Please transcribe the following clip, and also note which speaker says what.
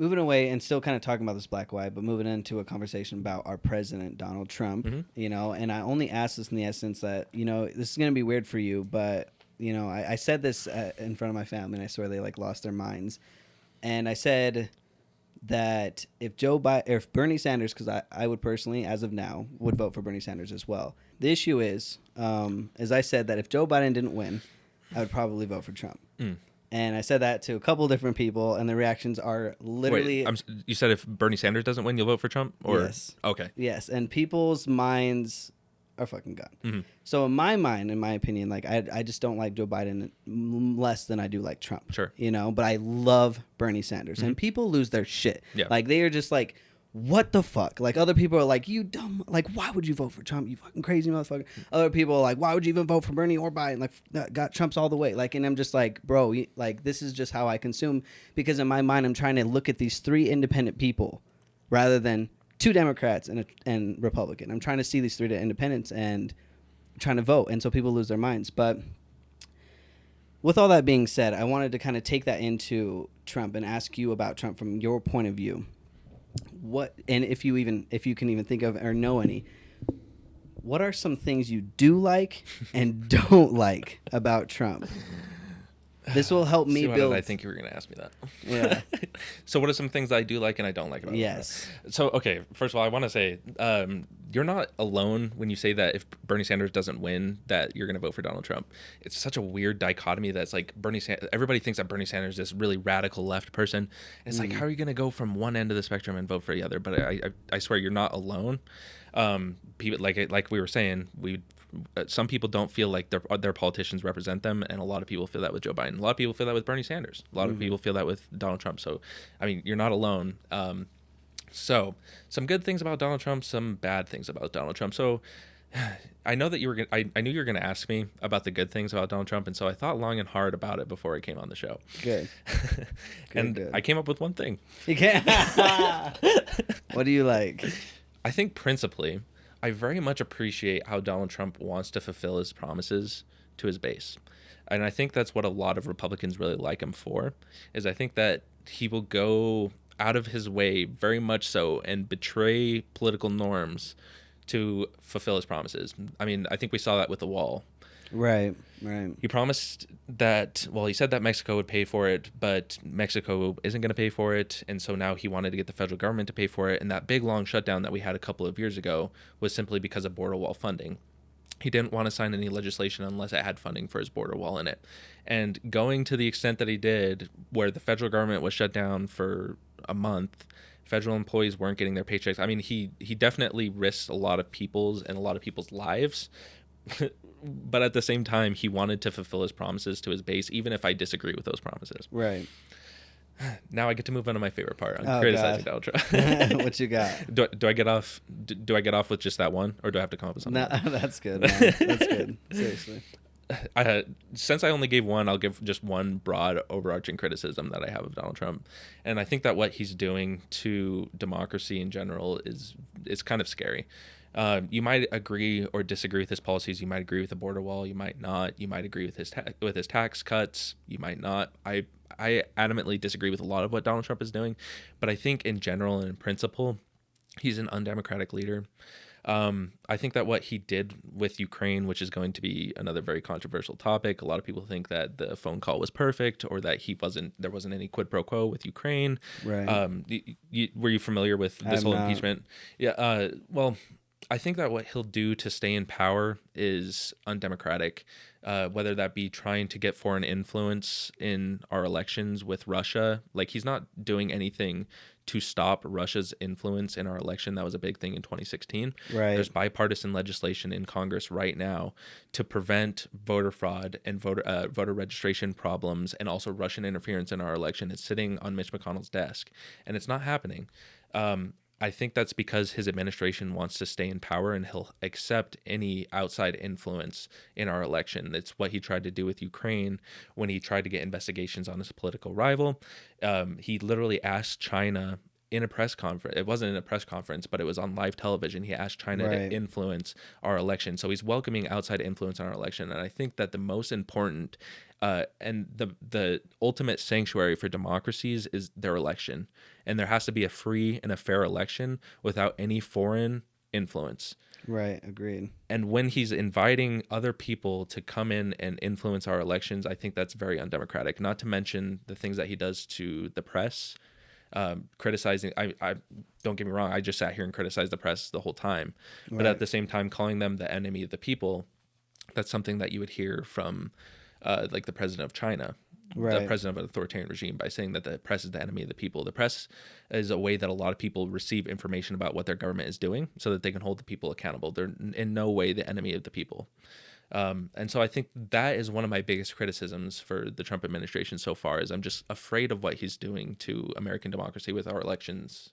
Speaker 1: moving away and still kind of talking about this black white, but moving into a conversation about our president, Donald Trump, and I only ask this in the essence that, this is going to be weird for you, but, I said this in front of my family, and I swear they lost their minds. And I said that if if Bernie Sanders, because I would personally, as of now, would vote for Bernie Sanders as well. The issue is, as I said, that if Joe Biden didn't win, I would probably vote for Trump. And I said that to a couple different people, and the reactions are literally...
Speaker 2: Wait, you said if Bernie Sanders doesn't win, you'll vote for Trump? Or...
Speaker 1: Yes.
Speaker 2: Okay.
Speaker 1: Yes, and people's minds are fucking gone. So in my mind, in my opinion, I just don't like Joe Biden less than I do like Trump.
Speaker 2: Sure.
Speaker 1: But I love Bernie Sanders. And people lose their shit.
Speaker 2: Yeah.
Speaker 1: They are just like, what the fuck? Other people are like, you dumb, why would you vote for Trump, you fucking crazy motherfucker? Other people are like, why would you even vote for Bernie or Biden? Got Trump's all the way. And I'm just like, bro, this is just how I consume, because in my mind I'm trying to look at these three independent people rather than two Democrats and Republican. I'm trying to see these three independents and trying to vote, and so people lose their minds. But with all that being said, I wanted to kind of take that into Trump and ask you about Trump from your point of view. What, and if you can even think of or know any, what are some things you do like and don't like about Trump? This will help me build.
Speaker 2: I think you were going to ask me that.
Speaker 1: Yeah.
Speaker 2: So what are some things I do like and I don't like about
Speaker 1: Yes.
Speaker 2: Trump? So, okay, first of all, I want to say you're not alone when you say that if Bernie Sanders doesn't win, that you're going to vote for Donald Trump. It's such a weird dichotomy that's like everybody thinks that Bernie Sanders is this really radical left person. And it's like, how are you going to go from one end of the spectrum and vote for the other? But I swear you're not alone. People like we were saying, some people don't feel like their politicians represent them, and a lot of people feel that with Joe Biden. A lot of people feel that with Bernie Sanders. A lot of people feel that with Donald Trump. So, I mean, you're not alone. So, some good things about Donald Trump, some bad things about Donald Trump. So, I know that I knew you were gonna ask me about the good things about Donald Trump, and so I thought long and hard about it before I came on the show.
Speaker 1: Good.
Speaker 2: Good. I came up with one thing.
Speaker 1: You can't. What do you like?
Speaker 2: I think principally, I very much appreciate how Donald Trump wants to fulfill his promises to his base. And I think that's what a lot of Republicans really like him for, is I think that he will go out of his way, very much so, and betray political norms to fulfill his promises. I mean, I think we saw that with the wall.
Speaker 1: Right.
Speaker 2: He promised that, he said that Mexico would pay for it, but Mexico isn't going to pay for it. And so now he wanted to get the federal government to pay for it. And that big, long shutdown that we had a couple of years ago was simply because of border wall funding. He didn't want to sign any legislation unless it had funding for his border wall in it. And going to the extent that he did, where the federal government was shut down for a month, federal employees weren't getting their paychecks. I mean, he definitely risked a lot of people's lives. But at the same time, he wanted to fulfill his promises to his base, even if I disagree with those promises.
Speaker 1: Right.
Speaker 2: Now I get to move on to my favorite part. I'm criticizing Donald Trump.
Speaker 1: What you got?
Speaker 2: Do I get off? Do I get off with just that one, or do I have to come up with something?
Speaker 1: No, that's good, man. That's good. Seriously.
Speaker 2: Since I only gave one, I'll give just one broad overarching criticism that I have of Donald Trump. And I think that what he's doing to democracy in general is kind of scary. You might agree or disagree with his policies. You might agree with the border wall. You might not. You might agree with his tax cuts. You might not. I adamantly disagree with a lot of what Donald Trump is doing. But I think in general and in principle, he's an undemocratic leader. I think that what he did with Ukraine, which is going to be another very controversial topic, a lot of people think that the phone call was perfect, or that there wasn't any quid pro quo with Ukraine.
Speaker 1: Right.
Speaker 2: Were you familiar with this whole impeachment? Yeah. Well, I think that what he'll do to stay in power is undemocratic, whether that be trying to get foreign influence in our elections with Russia. Like, he's not doing anything to stop Russia's influence in our election. That was a big thing in 2016.
Speaker 1: Right.
Speaker 2: There's bipartisan legislation in Congress right now to prevent voter fraud and voter registration problems, and also Russian interference in our election. It's sitting on Mitch McConnell's desk, and it's not happening. I think that's because his administration wants to stay in power, and he'll accept any outside influence in our election. It's what he tried to do with Ukraine when he tried to get investigations on his political rival. He literally asked China in a press conference. It wasn't in a press conference, but it was on live television. He asked China to
Speaker 1: Right.
Speaker 2: influence our election. So he's welcoming outside influence on our election. And I think that the most important and the ultimate sanctuary for democracies is their election. And there has to be a free and a fair election without any foreign influence.
Speaker 1: Right. Agreed.
Speaker 2: And when he's inviting other people to come in and influence our elections, I think that's very undemocratic. Not to mention the things that he does to the press, criticizing. I don't get me wrong. I just sat here and criticized the press the whole time, but at
Speaker 1: Right.
Speaker 2: the same time, calling them the enemy of the people. That's something that you would hear from, like the president of China, the
Speaker 1: Right.
Speaker 2: president of an authoritarian regime, by saying that the press is the enemy of the people. The press is a way that a lot of people receive information about what their government is doing so that they can hold the people accountable. They're in no way the enemy of the people. And so I think that is one of my biggest criticisms for the Trump administration so far is I'm just afraid of what he's doing to American democracy with our elections